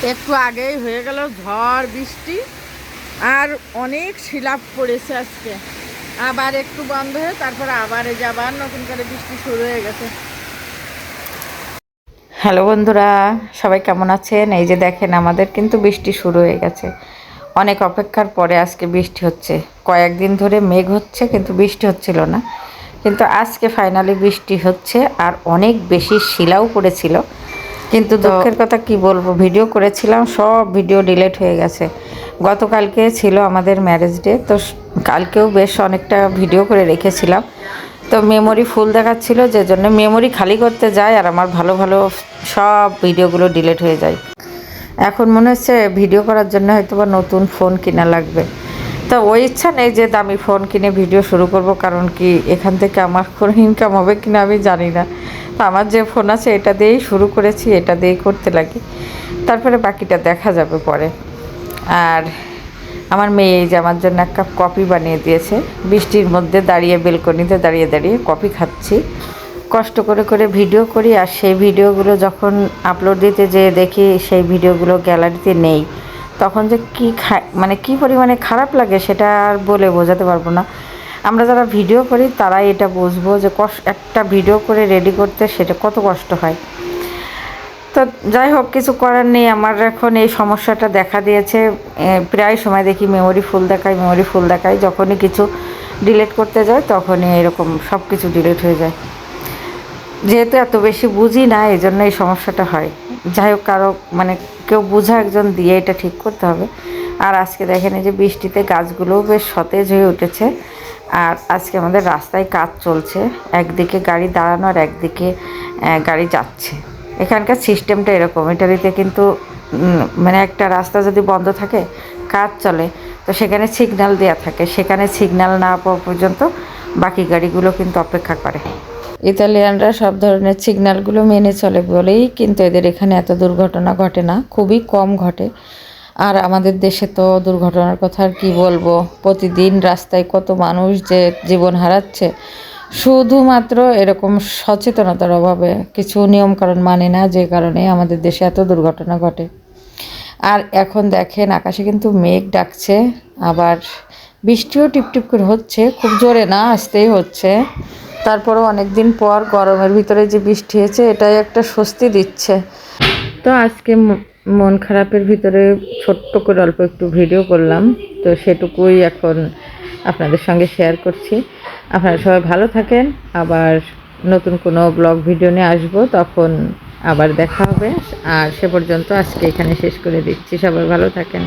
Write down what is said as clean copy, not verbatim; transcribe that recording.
একটু আগেই হয়ে গেল ঝড় বৃষ্টি, আর অনেক শিলাপ পড়েছে আজকে। আবার একটু বন্ধ হয়ে তারপর আবার এই যে আবার নতুন করে বৃষ্টি শুরু হয়ে গেছে। হ্যালো বন্ধুরা, সবাই কেমন আছেন? এই যে দেখেন, আমাদের কিন্তু বৃষ্টি শুরু হয়ে গেছে। অনেক অপেক্ষার পরে আজকে বৃষ্টি হচ্ছে। কয়েকদিন ধরে মেঘ হচ্ছে কিন্তু বৃষ্টি হচ্ছিল না, কিন্তু আজকে ফাইনালি বৃষ্টি হচ্ছে। আর অনেক বেশি শিলাও পড়েছিল, কিন্তু দুঃখের কথা কি বলবো, ভিডিও করেছিলাম সব ভিডিও ডিলিট হয়ে গেছে। গতকালকে ছিল আমাদের ম্যারেজ ডে, তো কালকেও বেশ অনেকটা ভিডিও করে রেখেছিলাম। তো মেমোরি ফুল দেখাচ্ছিল, যে জন্য মেমোরি খালি করতে যায় আর আমার ভালো ভালো সব ভিডিওগুলো ডিলিট হয়ে যায়। এখন মনে হচ্ছে ভিডিও করার জন্য হয়তো বা নতুন ফোন কিনা লাগবে। তো ওই ইচ্ছা নেই যে দামি ফোন কিনে ভিডিও শুরু করব, কারণ কি এখান থেকে আমার কোনো ইনকাম হবে কিনা আমি জানি না। তো আমার যে ফোন আছে এটা দিয়েই শুরু করেছি, এটা দিয়েই করতে লাগি, তারপরে বাকিটা দেখা যাবে পরে। আর আমার মেয়ে এই যে আমার জন্য এক কাপ কফি বানিয়ে দিয়েছে, বৃষ্টির মধ্যে দাঁড়িয়ে বেলকনিতে দাঁড়িয়ে দাঁড়িয়ে কফি খাচ্ছি। কষ্ট করে করে ভিডিও করি, আর সেই ভিডিওগুলো যখন আপলোড দিতে যেয়ে দেখি সেই ভিডিওগুলো গ্যালারিতে নেই, তখন যে কী মানে কী পরিমাণে খারাপ লাগে সেটা আর বলে বোঝাতে পারবো না। আমরা যারা ভিডিও করি তারাই এটা বুঝবো যে একটা ভিডিও করে রেডি করতে সেটা কত কষ্ট হয়। তো যাই হোক, কিছু করার নেই। আমার এখন এই সমস্যাটা দেখা দিয়েছে। প্রায় সময় দেখি মেমোরি ফুল দেখায়, যখনই কিছু ডিলিট করতে যায় তখনই এরকম সব কিছু ডিলিট হয়ে যায়। যেহেতু এত বেশি বুঝি না, এই জন্য এই সমস্যাটা হয়। যাই হোক, কারো মানে কেউ বোঝা একজন দিয়ে এটা ঠিক করতে হবে। আর আজকে দেখেন, এই যে বৃষ্টিতে গাছগুলোও বেশ সতেজ হয়ে উঠেছে। আর আজকে আমাদের রাস্তায় কাজ চলছে, একদিকে গাড়ি দাঁড়ানো আর একদিকে গাড়ি যাচ্ছে। এখানকার সিস্টেমটা এরকম, ইটালিতে কিন্তু মানে একটা রাস্তা যদি বন্ধ থাকে, কাজ চলে, তো সেখানে সিগন্যাল দেওয়া থাকে, সেখানে সিগন্যাল না পাওয়া পর্যন্ত বাকি গাড়িগুলো কিন্তু অপেক্ষা করে। ইতালিয়ানরা সব ধরনের সিগন্যালগুলো মেনে চলে বলেই কিন্তু এদের এখানে এত দুর্ঘটনা ঘটে না, খুবই কম ঘটে। আর আমাদের দেশে তো দুর্ঘটনার কথা আর কী বলবো, প্রতিদিন রাস্তায় কত মানুষ যে জীবন হারাচ্ছে, শুধুমাত্র এরকম সচেতনতার অভাবে, কিছু নিয়মকানুন মানে না, যে কারণে আমাদের দেশে এত দুর্ঘটনা ঘটে। আর এখন দেখেন, আকাশে কিন্তু মেঘ ডাকছে, আবার বৃষ্টিও টিপটিপ করে হচ্ছে, খুব জোরে না, আস্তেই হচ্ছে। তারপরও অনেক দিন পর গরমের ভিতরে যে বৃষ্টি হয়েছে, এটাই একটা স্বস্তি দিচ্ছে। তো আজকে মন খারাপের ভিতরে ছোট্ট করে অল্প একটু ভিডিও করলাম, তো সেটুকুই এখন আপনাদের সঙ্গে শেয়ার করছি। আপনারা সবাই ভালো থাকেন, আবার নতুন কোনো ব্লগ ভিডিও নিয়ে আসবো, তখন আবার দেখা হবে। আর সে পর্যন্ত আজকে এখানে শেষ করে দিচ্ছি। সবাই ভালো থাকেন।